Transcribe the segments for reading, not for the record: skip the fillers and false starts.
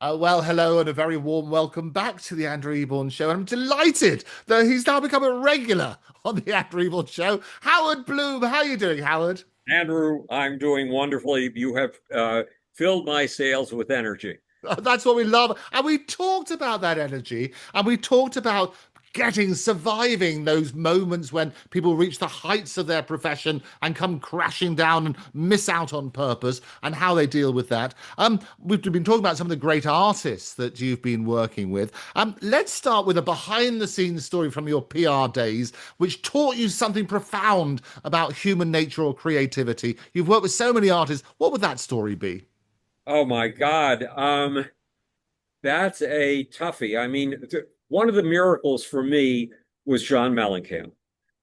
Well, hello and a very warm welcome back to the Andrew Eborn Show. I'm delighted that he's now become a regular on the Andrew Eborn Show. Howard Bloom, how are you doing, Howard? Andrew, I'm doing wonderfully. You have filled my sails with energy. That's what we love. And we talked about that energy and we talked about surviving those moments when people reach the heights of their profession and come crashing down and miss out on purpose and how they deal with that. We've been talking about some of the great artists that you've been working with. Let's start with a behind the scenes story from your PR days, which taught you something profound about human nature or creativity. You've worked with so many artists. What would that story be? Oh my God. That's a toughie. I mean, one of the miracles for me was John Mellencamp.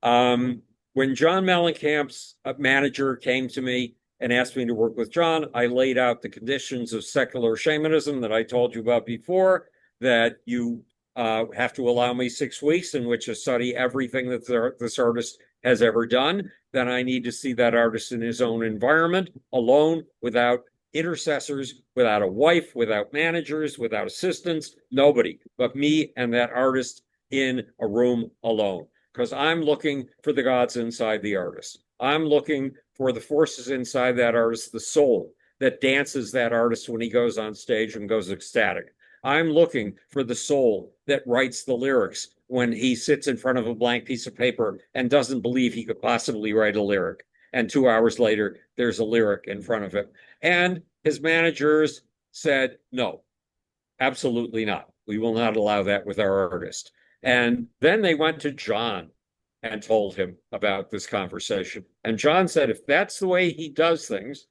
When John Mellencamp's manager came to me and asked me to work with John, I laid out the conditions of secular shamanism that I told you about before, that you have to allow me 6 weeks in which to study everything that this artist has ever done. Then I need to see that artist in his own environment, alone, without intercessors, without a wife, without managers, without assistants, nobody but me and that artist in a room alone. Because I'm looking for the gods inside the artist. I'm looking for the forces inside that artist, the soul that dances that artist when he goes on stage and goes ecstatic. I'm looking for the soul that writes the lyrics when he sits in front of a blank piece of paper and doesn't believe he could possibly write a lyric. And 2 hours later, there's a lyric in front of him. And his managers said, no, absolutely not. We will not allow that with our artist. And then they went to John and told him about this conversation. And John said, if that's the way he does things,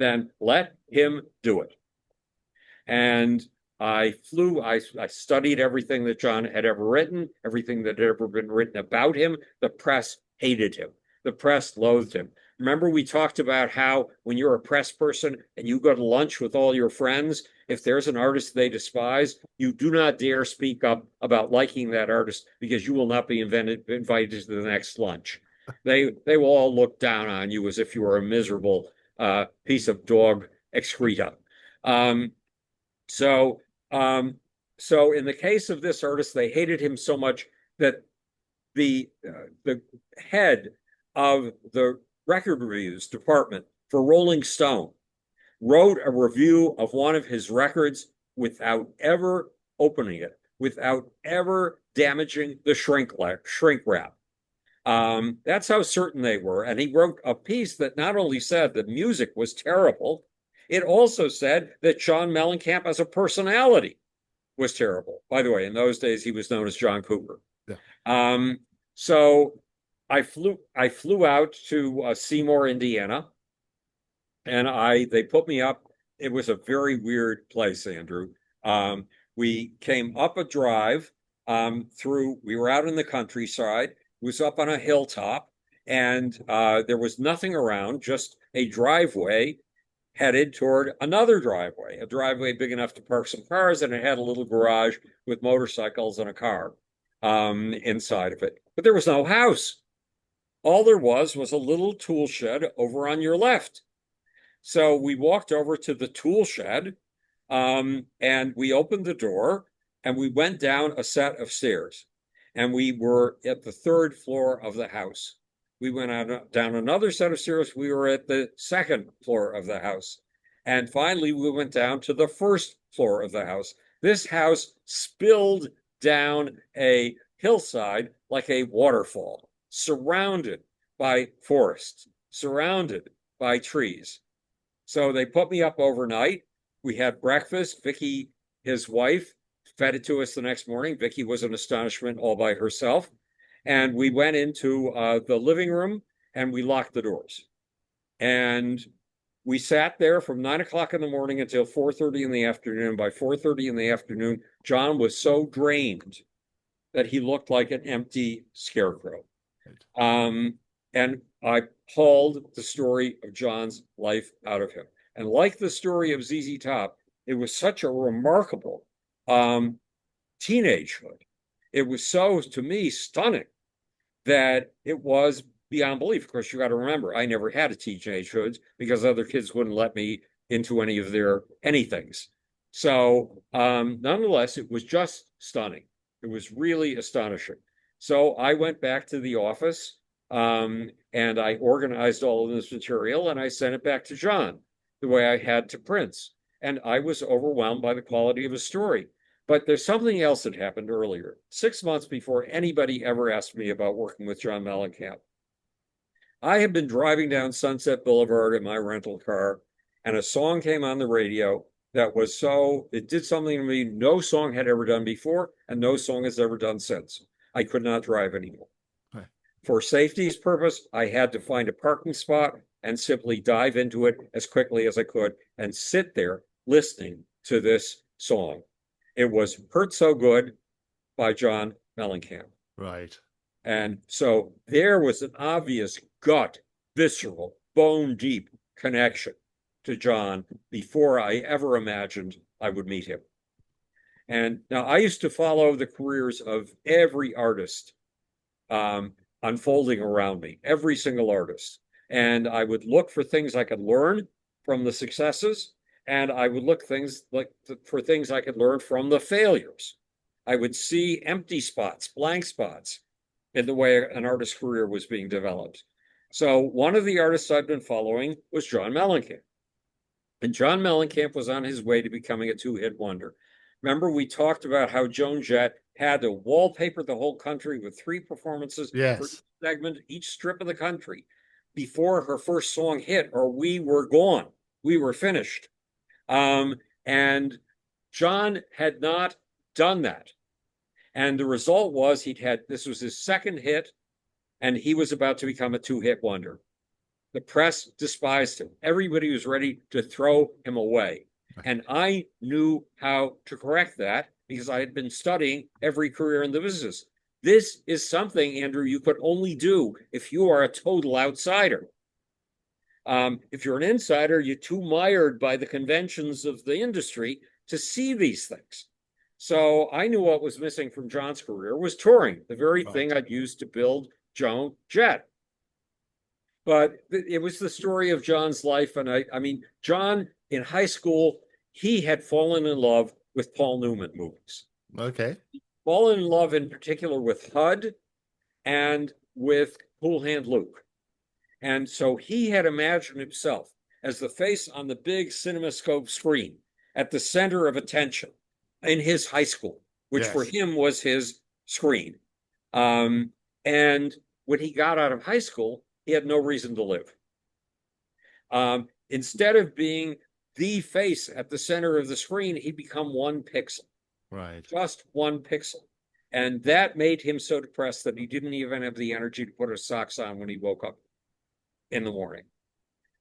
then let him do it. And I studied everything that John had ever written, everything that had ever been written about him. The press hated him. The press loathed him. Remember, we talked about how when you're a press person and you go to lunch with all your friends, if there's an artist they despise, you do not dare speak up about liking that artist because you will not be invited to the next lunch. They will all look down on you as if you were a miserable piece of dog excreta. Um, so, so in the case of this artist, they hated him so much that the head of the record reviews department for Rolling Stone wrote a review of one of his records without ever opening it, without ever damaging the shrink wrap. That's how certain they were. And he wrote a piece that not only said the music was terrible, it also said that John Mellencamp as a personality was terrible. By the way, in those days, he was known as John Cooper. Yeah. Um, so I flew out to Seymour, Indiana, and they put me up. It was a very weird place, Andrew. Um, we came up a drive through. We were out in the countryside. It was up on a hilltop, and there was nothing around, just a driveway headed toward another driveway, a driveway big enough to park some cars, and it had a little garage with motorcycles and a car inside of it. But there was no house. All there was a little tool shed over on your left. So we walked over to the tool shed, and we opened the door and we went down a set of stairs. And we were at the third floor of the house. We went down another set of stairs. We were at the second floor of the house. And finally, we went down to the first floor of the house. This house spilled down a hillside like a waterfall, surrounded by forests, surrounded by trees. So they put me up overnight. We had breakfast. Vicky, his wife, fed it to us the next morning. Vicky was an astonishment all by herself. And we went into the living room and we locked the doors. And we sat there from 9 o'clock in the morning until 4:30 in the afternoon. By 4:30 in the afternoon, John was so drained that he looked like an empty scarecrow. And I pulled the story of John's life out of him. And like the story of ZZ Top, it was such a remarkable teenagehood. It was so, to me, stunning that it was beyond belief. Of course, you got to remember, I never had a teenagehood because other kids wouldn't let me into any of their anythings. So, nonetheless, it was just stunning. It was really astonishing. So I went back to the office, and I organized all of this material and I sent it back to John the way I had to Prince. And I was overwhelmed by the quality of his story. But there's something else that happened earlier. 6 months before anybody ever asked me about working with John Mellencamp, I had been driving down Sunset Boulevard in my rental car, and a song came on the radio that was it did something to me no song had ever done before, and no song has ever done since. I could not drive anymore. Right. For safety's purpose, I had to find a parking spot and simply dive into it as quickly as I could and sit there listening to this song. It was Hurt So Good by John Mellencamp. Right. And so there was an obvious gut, visceral, bone deep connection to John before I ever imagined I would meet him. And now I used to follow the careers of every artist unfolding around me, every single artist. And I would look for things I could learn from the successes, and I would look for things I could learn from the failures. I would see empty spots, blank spots in the way an artist's career was being developed. So one of the artists I've been following was John Mellencamp. And John Mellencamp was on his way to becoming a two-hit wonder. Remember, we talked about how Joan Jett had to wallpaper the whole country with 3 performances for each Yes. segment, each strip of the country before her first song hit, or we were gone. We were finished. And John had not done that. And the result was this was his second hit, and he was about to become a two-hit wonder. The press despised him. Everybody was ready to throw him away. And I knew how to correct that because I had been studying every career in the business. This is something, Andrew, you could only do if you are a total outsider. If you're an insider, you're too mired by the conventions of the industry to see these things. So I knew what was missing from John's career was touring, the very thing I'd used to build Joan Jett. But it was the story of John's life. And I mean, John in high school, he had fallen in love with Paul Newman movies. Okay. Fallen in love in particular with HUD and with Cool Hand Luke. And so he had imagined himself as the face on the big CinemaScope screen at the center of attention in his high school, which for him was his screen. And when he got out of high school, he had no reason to live. Instead of being the face at the center of the screen, he'd become one pixel. Right. Just one pixel. And that made him so depressed that he didn't even have the energy to put his socks on when he woke up in the morning.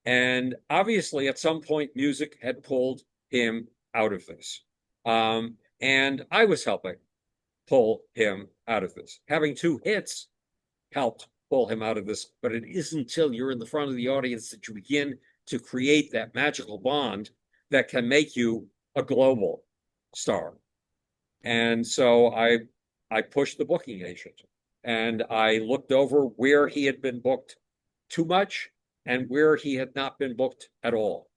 And obviously, at some point, music had pulled him out of this. And I was helping pull him out of this. Having 2 hits helped pull him out of this, but it isn't until you're in the front of the audience that you begin to create that magical bond that can make you a global star. And so I pushed the booking agent, and I looked over where he had been booked too much and where he had not been booked at all,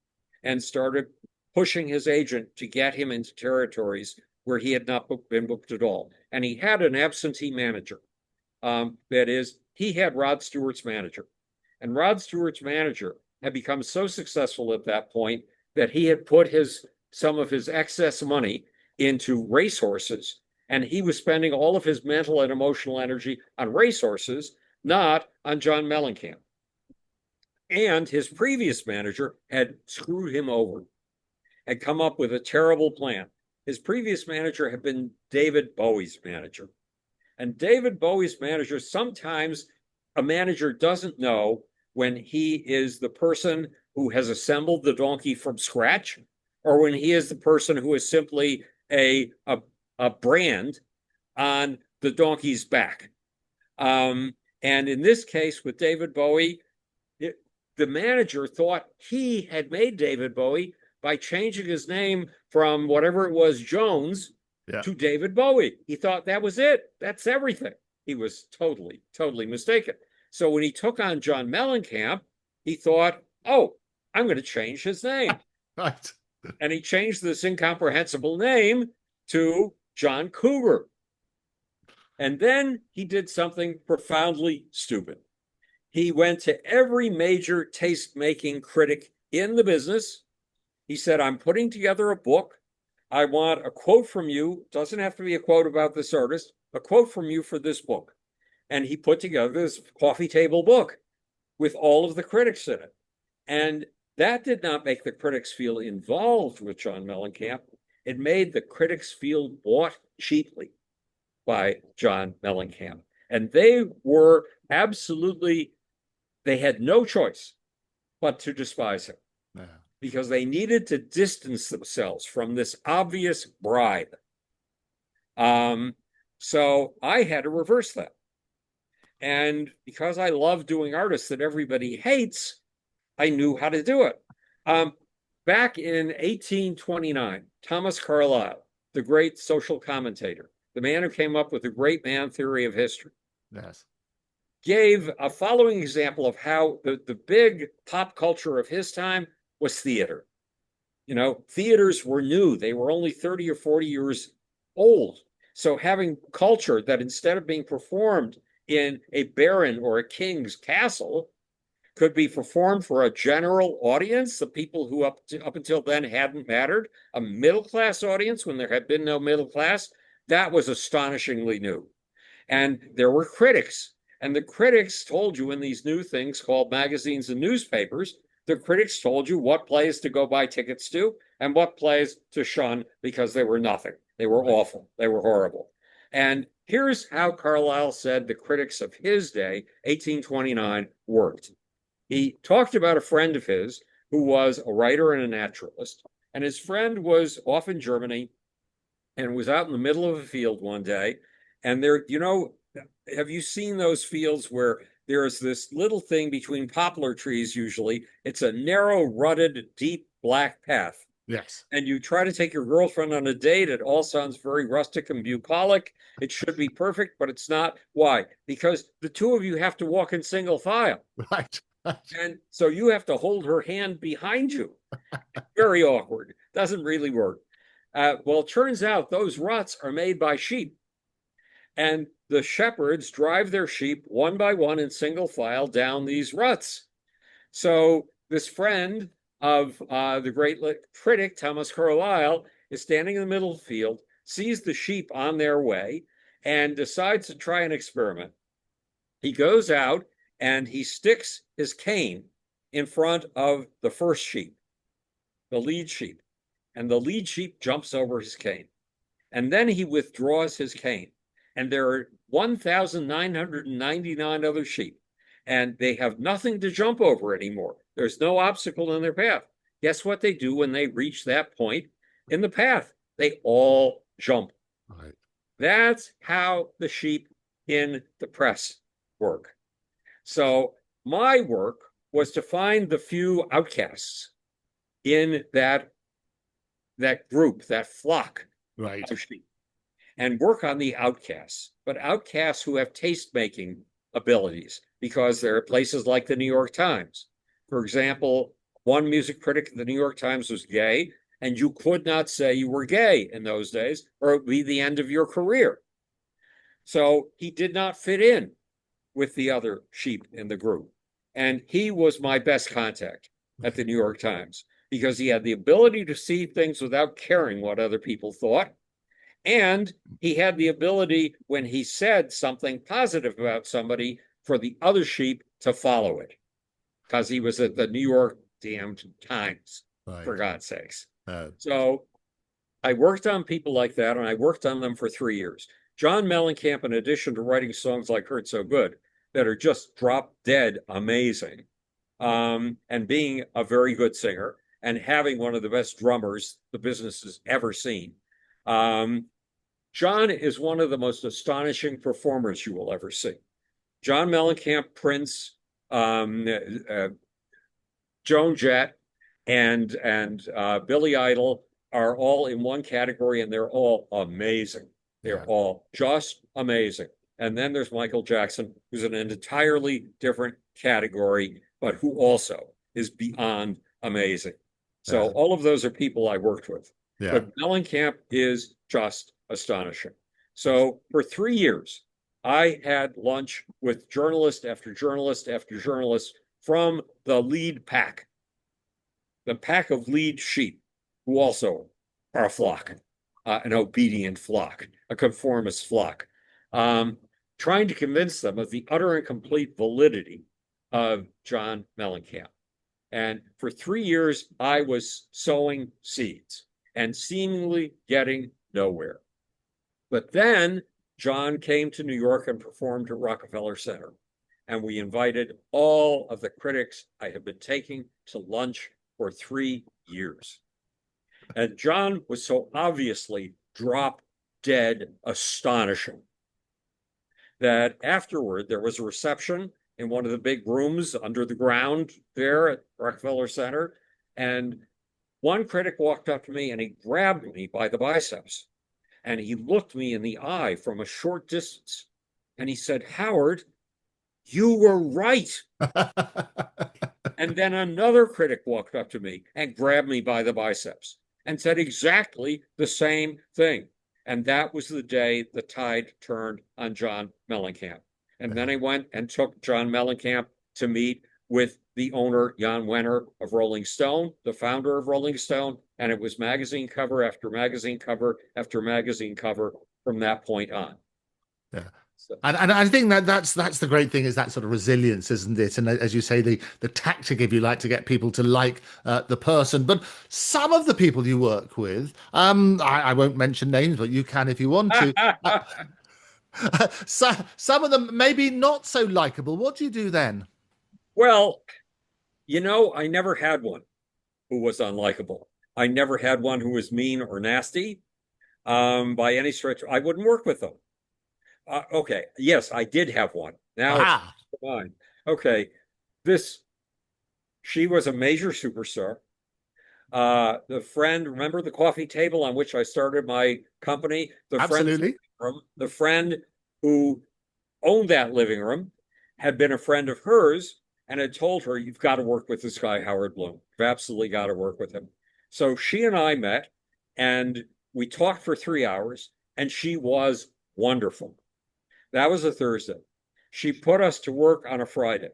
and started pushing his agent to get him into territories where he had not been booked at all. And he had an absentee manager. That is, he had Rod Stewart's manager. And Rod Stewart's manager had become so successful at that point that he had put some of his excess money into racehorses, and he was spending all of his mental and emotional energy on racehorses, not on John Mellencamp. And his previous manager had screwed him over, had come up with a terrible plan. His previous manager had been David Bowie's manager. And David Bowie's manager, sometimes a manager doesn't know when he is the person who has assembled the donkey from scratch, or when he is the person who is simply a brand on the donkey's back. And in this case with David Bowie, the manager thought he had made David Bowie by changing his name from whatever it was, Jones, to David Bowie. He thought that was it. That's everything. He was totally, totally mistaken. So when he took on John Mellencamp, he thought, oh, I'm going to change his name. Right. And he changed this incomprehensible name to John Cougar. And then he did something profoundly stupid. He went to every major taste-making critic in the business. He said, I'm putting together a book. I want a quote from you. Doesn't have to be a quote about this artist, a quote from you for this book. And he put together this coffee table book with all of the critics in it. And that did not make the critics feel involved with John Mellencamp. It made the critics feel bought cheaply by John Mellencamp. And they were absolutely, they had no choice but to despise him. Yeah. Because they needed to distance themselves from this obvious bribe. So I had to reverse that. And because I love doing artists that everybody hates, I knew how to do it. Back in 1829, Thomas Carlyle, the great social commentator, the man who came up with the great man theory of history, Yes. gave a following example of how the big pop culture of his time was theater. You know, theaters were new. They were only 30 or 40 years old. So having culture that instead of being performed in a baron or a king's castle could be performed for a general audience, the people who up until then hadn't mattered, a middle-class audience when there had been no middle class, that was astonishingly new. And there were critics. And the critics told you in these new things called magazines and newspapers, the critics told you what plays to go buy tickets to and what plays to shun because they were nothing. They were awful. They were horrible. And here's how Carlyle said the critics of his day, 1829, worked. He talked about a friend of his who was a writer and a naturalist. And his friend was off in Germany and was out in the middle of a field one day. And there, you know, have you seen those fields where there's this little thing between poplar trees usually? It's a narrow, rutted, deep black path. Yes. And you try to take your girlfriend on a date. It all sounds very rustic and bucolic. It should be perfect, but it's not. Why? Because the two of you have to walk in single file. Right. And so you have to hold her hand behind you. Very awkward. Doesn't really work. Well, it turns out those ruts are made by sheep. And the shepherds drive their sheep one by one in single file down these ruts. So this friend of the great critic, Thomas Carlyle, is standing in the middle of the field, sees the sheep on their way, and decides to try an experiment. He goes out and he sticks his cane in front of the first sheep, the lead sheep, and the lead sheep jumps over his cane. And then he withdraws his cane. And there are 1,999 other sheep, and they have nothing to jump over anymore. There's no obstacle in their path. Guess what they do when they reach that point in the path? They all jump. Right. That's how the sheep in the press work. So my work was to find the few outcasts in that group, that flock Right. of sheep, and work on the outcasts, but outcasts who have taste-making abilities, because there are places like the New York Times. For example, one music critic at the New York Times was gay, and you could not say you were gay in those days, or it would be the end of your career. So he did not fit in with the other sheep in the group. And he was my best contact at the New York Times because he had the ability to see things without caring what other people thought. And he had the ability, when he said something positive about somebody, for the other sheep to follow it because he was at the New York damned Times, Right. for God's sakes. So I worked on people like that, and I worked on them for 3 years. John Mellencamp, in addition to writing songs like Hurt So Good, that are just drop dead amazing, and being a very good singer, and having one of the best drummers the business has ever seen. John is one of the most astonishing performers you will ever see. John Mellencamp, Prince, Joan Jett, and Billy Idol are all in one category, and they're all amazing. They're all just amazing. And then there's Michael Jackson, who's in an entirely different category, but who also is beyond amazing. So all of those are people I worked with. Yeah. But Mellencamp is just astonishing. So for 3 years, I had lunch with journalist after journalist after journalist from the lead pack, the pack of lead sheep, who also are a flock, an obedient flock, a conformist flock, um, trying to convince them of the utter and complete validity of John Mellencamp. And for 3 years, I was sowing seeds and seemingly getting nowhere. But then John came to New York and performed at Rockefeller Center. And we invited all of the critics I had been taking to lunch for 3 years. And John was so obviously drop dead astonishing that afterward there was a reception in one of the big rooms under the ground there at Rockefeller Center. And one critic walked up to me and he grabbed me by the biceps and he looked me in the eye from a short distance. And he said, "Howard, you were right." And then another critic walked up to me and grabbed me by the biceps and said exactly the same thing. And that was the day the tide turned on John Mellencamp. And then I went and took John Mellencamp to meet with the owner, Jan Wenner of Rolling Stone, the founder of Rolling Stone. And it was magazine cover after magazine cover after magazine cover from that point on. Yeah. So, And I think that's the great thing is that sort of resilience, isn't it? And as you say, the tactic, if you like, to get people to like the person. But some of the people you work with, I won't mention names, but you can if you want to. So, some of them maybe not so likable. What do you do then? well, I never had one who was unlikable. I never had one who was mean or nasty by any stretch. I wouldn't work with them. Okay, yes, I did have one. Now it's Aha, mine. Okay, this she was a major superstar. The friend, remember the coffee table on which I started my company? absolutely. The friend who owned that living room had been a friend of hers and had told her, "You've got to work with this guy, Howard Bloom. You've absolutely got to work with him." So she and I met and we talked for 3 hours, and she was wonderful. That was a Thursday. She put us to work on a Friday.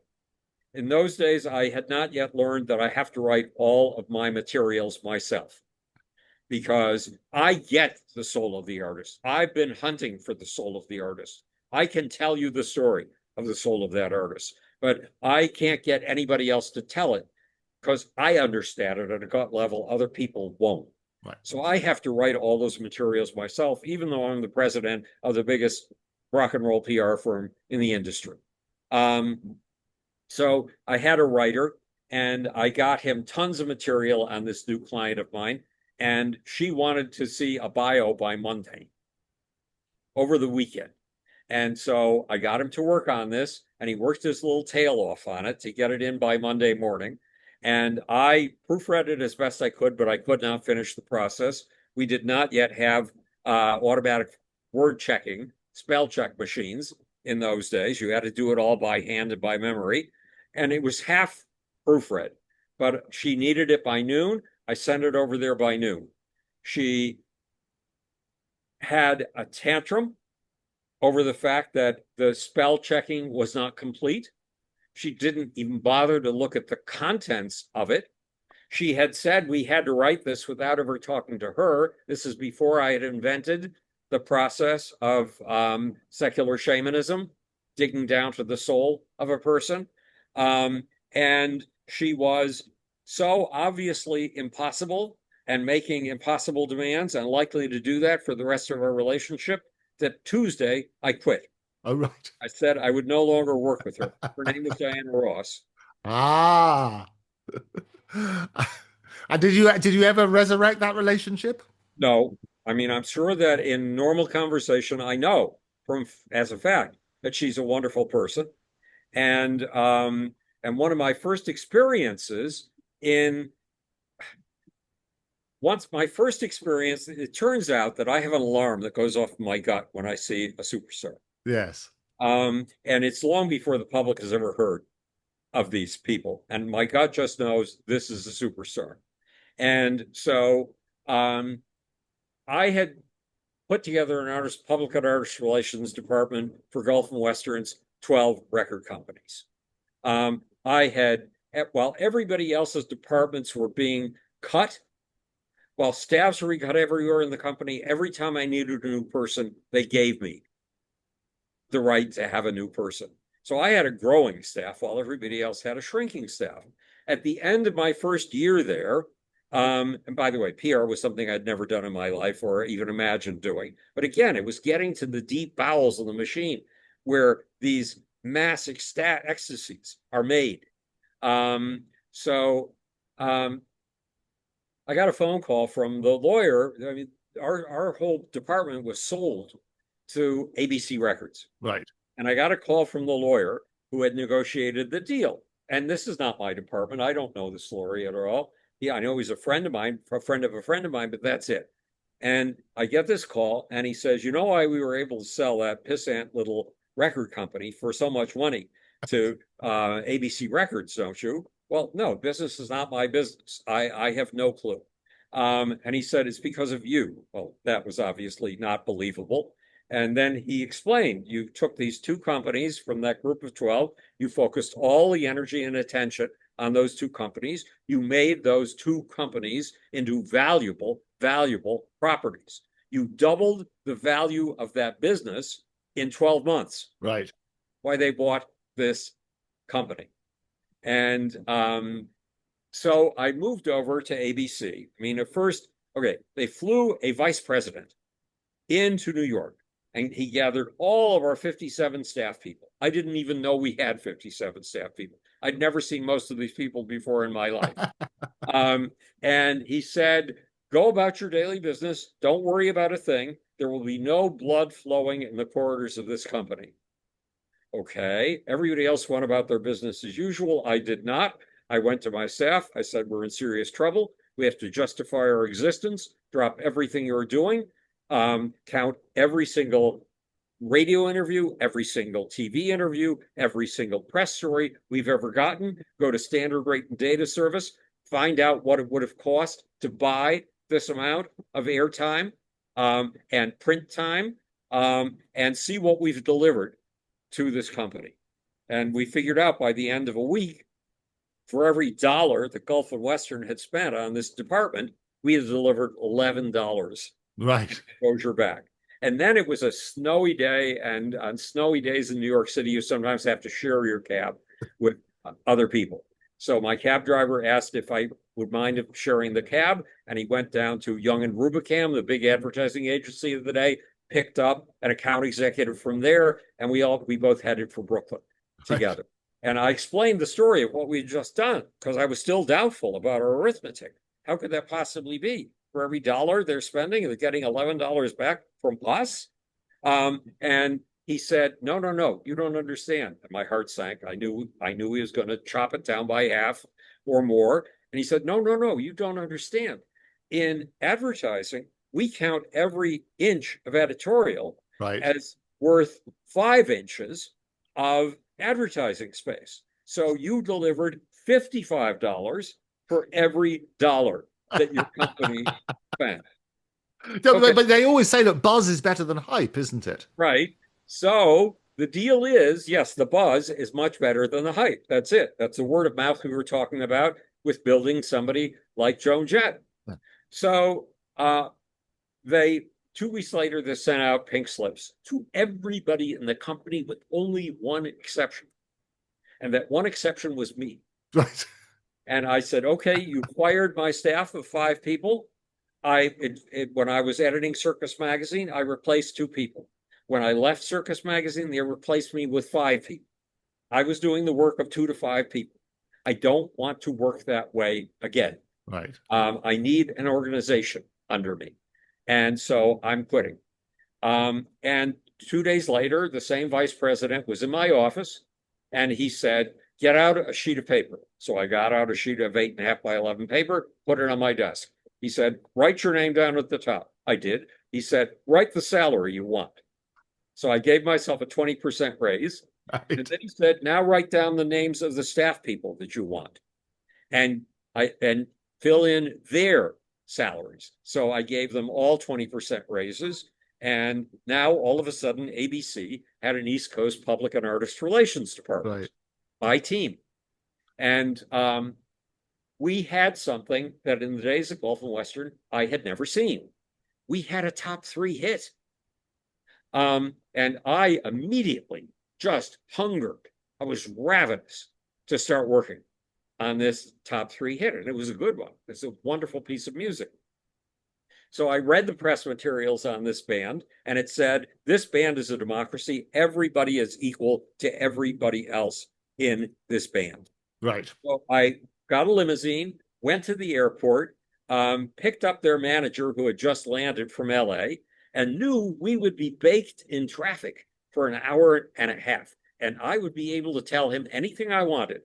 In those days, I had not yet learned that I have to write all of my materials myself because I get the soul of the artist. I've been hunting for the soul of the artist. I can tell you the story of the soul of that artist, but I can't get anybody else to tell it because I understand it at a gut level. Other people won't. Right. So I have to write all those materials myself, even though I'm the president of the biggest rock and roll PR firm in the industry. So I had a writer and I got him tons of material on this new client of mine. And she wanted to see a bio by Monday over the weekend. And so I got him to work on this and he worked his little tail off on it to get it in by Monday morning. And I proofread it as best I could, but I could not finish the process. We did not yet have automatic word checking, spell check machines in those days. You had to do it all by hand and by memory. And it was half proofread, but she needed it by noon. I sent it over there by noon. She had a tantrum over the fact that the spell checking was not complete. She didn't even bother to look at the contents of it. She had said we had to write this without ever talking to her. This is before I had invented the process of secular shamanism, digging down to the soul of a person. And she was so obviously impossible and making impossible demands and likely to do that for the rest of our relationship that Tuesday I quit. Oh, right. I said I would no longer work with her. Her name was Diana Ross. Ah. And did you ever resurrect that relationship? No, I mean, I'm sure that in normal conversation, I know from as a fact that she's a wonderful person. And one of my first experiences in once my first experience, it turns out that I have an alarm that goes off in my gut when I see a superstar. Yes. And it's long before the public has ever heard of these people. And my gut just knows this is a superstar. And so I had put together an public and artist relations department for Gulf and Western's 12 record companies. I had, while everybody else's departments were being cut, while staffs were cut everywhere in the company, every time I needed a new person, they gave me the right to have a new person. So I had a growing staff while everybody else had a shrinking staff. At the end of my first year there, and by the way, PR was something I'd never done in my life or even imagined doing. But again, it was getting to the deep bowels of the machine where these mass ecstasies are made. So I got a phone call from the lawyer. I mean, our whole department was sold to ABC Records. Right. And I got a call from the lawyer who had negotiated the deal. And this is not my department. I don't know this lawyer at all. Yeah, I know he's a friend of mine, a friend of a friend of mine, but that's it. And I get this call, and he says, "You know why we were able to sell that pissant little record company for so much money to ABC Records, don't you?" Well, no, business is not my business. I have no clue. And he said, "It's because of you." Well, that was obviously not believable. And then he explained, you took these two companies from that group of 12, you focused all the energy and attention on those two companies. You made those two companies into valuable properties. You doubled the value of that business in 12 months. Right. Why they bought this company. And so I moved over to ABC. I mean, at first, okay, they flew a vice president into New York, and he gathered all of our 57 staff people. I didn't even know we had 57 staff people. I'd never seen most of these people before in my life. And he said, "Go about your daily business. Don't worry about a thing. There will be no blood flowing in the corridors of this company." Okay. Everybody else went about their business as usual. I did not. I went to my staff. I said, "We're in serious trouble. We have to justify our existence. Drop everything you're doing. Count every single radio interview, every single TV interview, every single press story we've ever gotten. Go to standard rate and data service. Find out what it would have cost to buy this amount of airtime and print time, and see what we've delivered to this company." And we figured out by the end of a week, for every dollar the Gulf and Western had spent on this department, we had delivered $11 Right. exposure back. And then it was a snowy day, and on snowy days in New York City, you sometimes have to share your cab with other people. So my cab driver asked if I would mind sharing the cab, and he went down to Young and Rubicam, the big advertising agency of the day, picked up an account executive from there, and we both headed for Brooklyn together. Right. And I explained the story of what we'd just done because I was still doubtful about our arithmetic. How could that possibly be? For every dollar they're spending, they're getting $11 back from us. And he said, no, you don't understand. And my heart sank. I knew he was going to chop it down by half or more. And he said, no, you don't understand. In advertising, we count every inch of editorial as worth 5 inches of advertising space. So you delivered $55 for every dollar that your company spent. Okay. But they always say that buzz is better than hype, isn't it? Right. So the deal is, yes, the buzz is much better than the hype. That's it. That's the word of mouth we were talking about with building somebody like Joan Jett. So 2 weeks later, they sent out pink slips to everybody in the company with only one exception. And that one exception was me. Right. And I said, "Okay, you fired my staff of 5 people. When I was editing Circus Magazine, I replaced 2 people. When I left Circus Magazine, they replaced me with 5 people. I was doing the work of 2 to 5 people. I don't want to work that way again. Right. I need an organization under me. And so I'm quitting." And 2 days later, the same vice president was in my office, and he said, "Get out a sheet of paper." So I got out a sheet of 8.5 by 11 paper, put it on my desk. He said, "Write your name down at the top." I did. He said, "Write the salary you want." So I gave myself a 20% raise. Right. And then he said, "Now write down the names of the staff people that you want." And fill in their salaries. So I gave them all 20% raises. And now all of a sudden, ABC had an East Coast public and artist relations department, Right. my team. And we had something that in the days of Gulf and Western, I had never seen. We had a top 3 hit. And I immediately just hungered. I was ravenous to start working on this top 3 hit. And it was a good one. It's a wonderful piece of music. So I read the press materials on this band, and it said, this band is a democracy. Everybody is equal to everybody else in this band. Right. So I got a limousine, went to the airport, picked up their manager who had just landed from LA, and knew we would be baked in traffic for an hour and a half. And I would be able to tell him anything I wanted.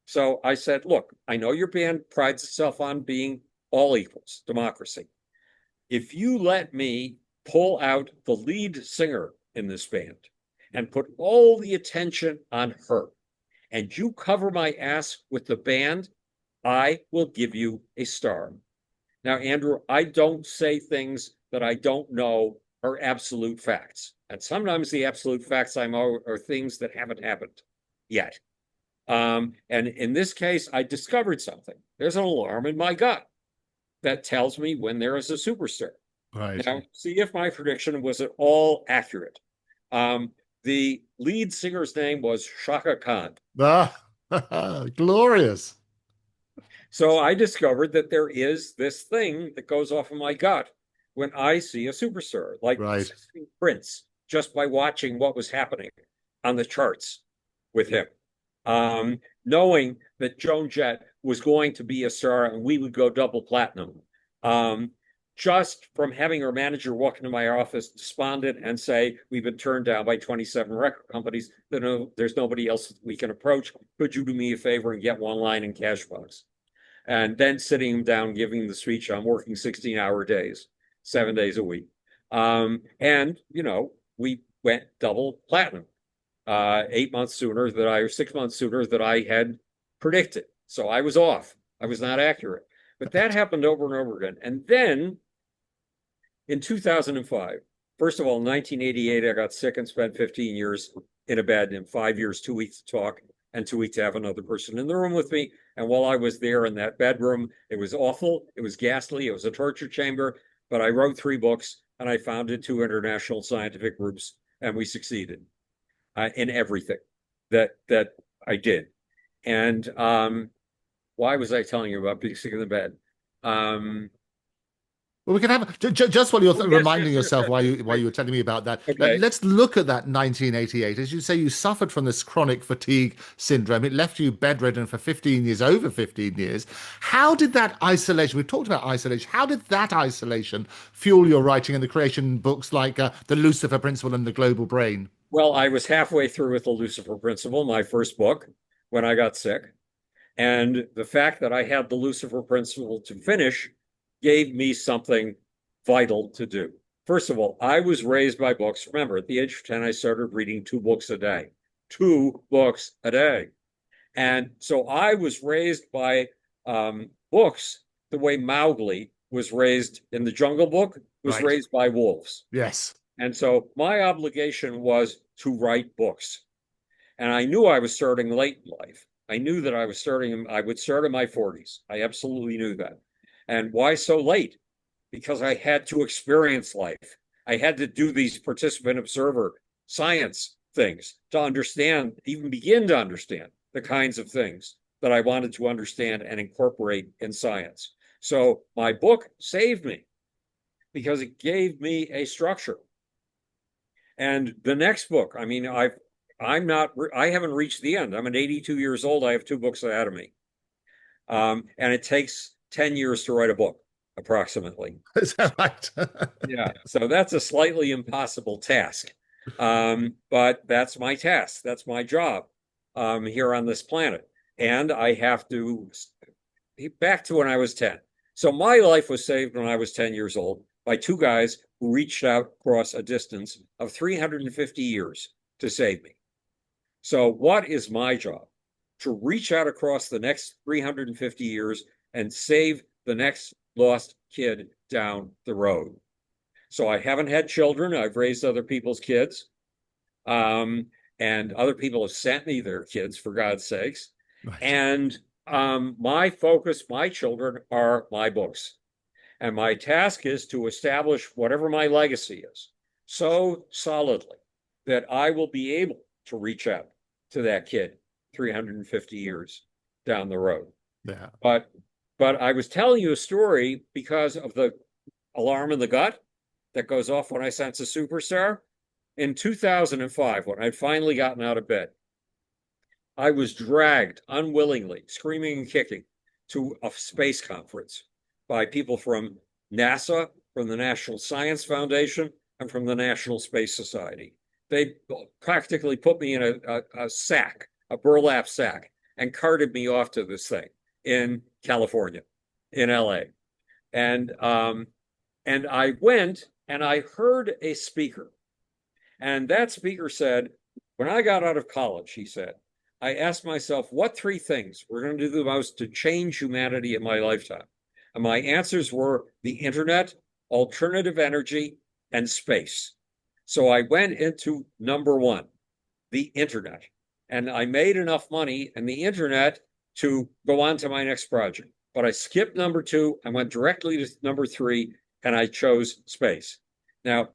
So I said, look, I know your band prides itself on being all equals, democracy. If you let me pull out the lead singer in this band and put all the attention on her, and you cover my ass with the band, I will give you a star. Now, Andrew, I don't say things that I don't know are absolute facts. And sometimes the absolute facts I know are things that haven't happened yet. And in this case, I discovered something. There's an alarm in my gut that tells me when there is a superstar. Right. Now, see if my prediction was at all accurate. The lead singer's name was Chaka Khan. Ah, glorious. So I discovered that there is this thing that goes off in my gut when I see a superstar, like Right. Prince, just by watching what was happening on the charts with him. Knowing that Joan Jett was going to be a star and we would go double platinum. Just from having her manager walk into my office despondent and say, we've been turned down by 27 record companies, there's nobody else we can approach. Could you do me a favor and get one line in Cashbox? And then sitting him down, giving the speech, I'm working 16-hour days, 7 days a week. And, we went double platinum 6 months sooner than I had predicted. So I was off. I was not accurate. But that happened over and over again. And then in 2005, first of all, in 1988, I got sick and spent 15 years in a bed, and 5 years, 2 weeks to talk, and 2 weeks to have another person in the room with me. And while I was there in that bedroom, it was awful. It was ghastly. It was a torture chamber. But I wrote 3 books, and I founded 2 international scientific groups, and we succeeded in everything that I did. And why was I telling you about being sick in the bed? Well, we can have just while you're reminding yes, yourself why you were telling me about that. Okay. Let's look at that 1988. As you say, you suffered from this chronic fatigue syndrome. It left you bedridden for 15 years, over 15 years. How did that isolation? We've talked about isolation. How did that isolation fuel your writing and the creation books like The Lucifer Principle and The Global Brain? Well, I was halfway through with The Lucifer Principle, my first book, when I got sick. And the fact that I had The Lucifer Principle to finish gave me something vital to do. First of all, I was raised by books. Remember, at the age of 10, I started reading 2 books a day. 2 books a day. And so I was raised by books the way Mowgli was raised in the Jungle Book, was raised by wolves. Yes. And so my obligation was to write books. And I knew I was starting late in life. I knew that I would start in my 40s. I absolutely knew that. And why so late? Because I had to experience life. I had to do these participant observer science things to understand, even begin to understand the kinds of things that I wanted to understand and incorporate in science. So my book saved me because it gave me a structure. And the next book, I mean, I haven't reached the end. I'm 82 years old. I have 2 books ahead of me. And it takes 10 years to write a book, approximately. Is that right? Yeah. So that's a slightly impossible task. But that's my task. That's my job here on this planet. And I have to, back to when I was 10. So my life was saved when I was 10 years old by 2 guys who reached out across a distance of 350 years to save me. So what is my job? To reach out across the next 350 years and save the next lost kid down the road. So I haven't had children. I've raised other people's kids. And other people have sent me their kids, for God's sakes. Right. And my focus, my children, are my books. And my task is to establish whatever my legacy is so solidly that I will be able to reach out to that kid 350 years down the road. Yeah. But I was telling you a story because of the alarm in the gut that goes off when I sense a superstar. In 2005, when I'd finally gotten out of bed, I was dragged unwillingly, screaming and kicking, to a space conference by people from NASA, from the National Science Foundation, and from the National Space Society. They practically put me in a sack, a burlap sack, and carted me off to this thing in California, in LA. And I went and I heard a speaker. And that speaker said, when I got out of college, he said, I asked myself, what three things were going to do the most to change humanity in my lifetime? And my answers were the internet, alternative energy, and space. So I went into number one, the internet. And I made enough money in the internet to go on to my next project. But I skipped number two, I went directly to number three, and I chose space. Now,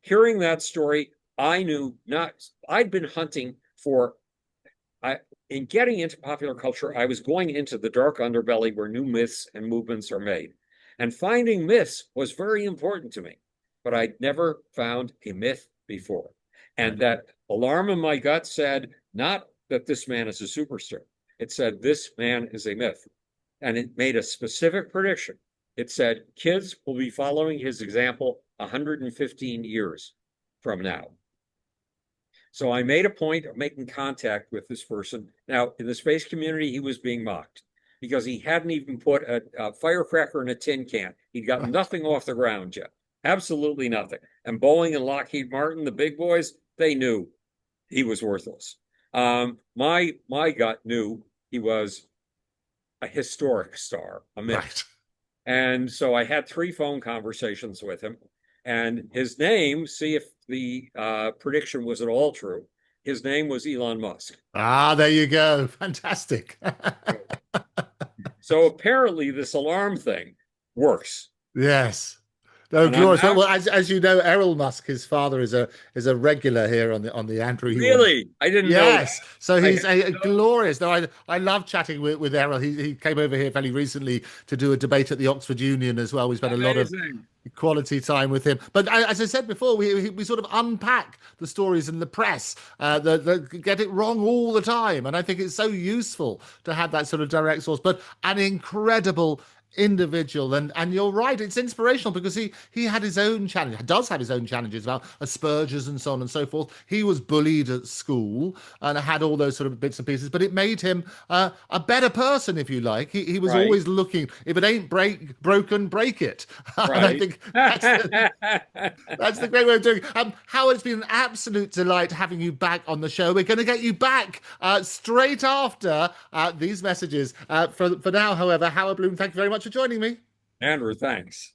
hearing that story, I knew not, I'd been hunting for, in getting into popular culture, I was going into the dark underbelly where new myths and movements are made. And finding myths was very important to me, but I'd never found a myth before. And that alarm in my gut said, not that this man is a superstar, it said, this man is a myth. And it made a specific prediction. It said, kids will be following his example 115 years from now. So I made a point of making contact with this person. Now, in the space community, he was being mocked because he hadn't even put a firecracker in a tin can. He'd got nothing off the ground yet. Absolutely nothing. And Boeing and Lockheed Martin, the big boys, they knew he was worthless. My gut knew he was a historic star, a myth. Right. And so I had 3 phone conversations with him. And his name, see if the prediction was at all true, his name was Elon Musk. Ah, there you go. Fantastic. So apparently this alarm thing works. Yes. No, And I'm glorious. out. Well, as you know, Errol Musk, his father, is a regular here on the Andrew Eborn. Really? I didn't know that. Yes, so I he's a didn't know. glorious. No, I love chatting with Errol. He came over here fairly recently to do a debate at the Oxford Union as well. We spent a lot of Amazing. quality time with him. But as I said before, we sort of unpack the stories in the press that get it wrong all the time, and I think it's so useful to have that sort of direct source. But an incredible individual, and you're right, it's inspirational because he had his own challenge, does have his own challenges about Asperger's and so on and so forth. He was bullied at school and had all those sort of bits and pieces, but it made him a better person, if you like. He was Right. always looking, if it ain't broken, break it. And I Right. think that's the great way of doing it. Howard, it's been an absolute delight having you back on the show. We're going to get you back straight after these messages. For now, however, Howard Bloom, thank you very much for joining me. Andrew, thanks.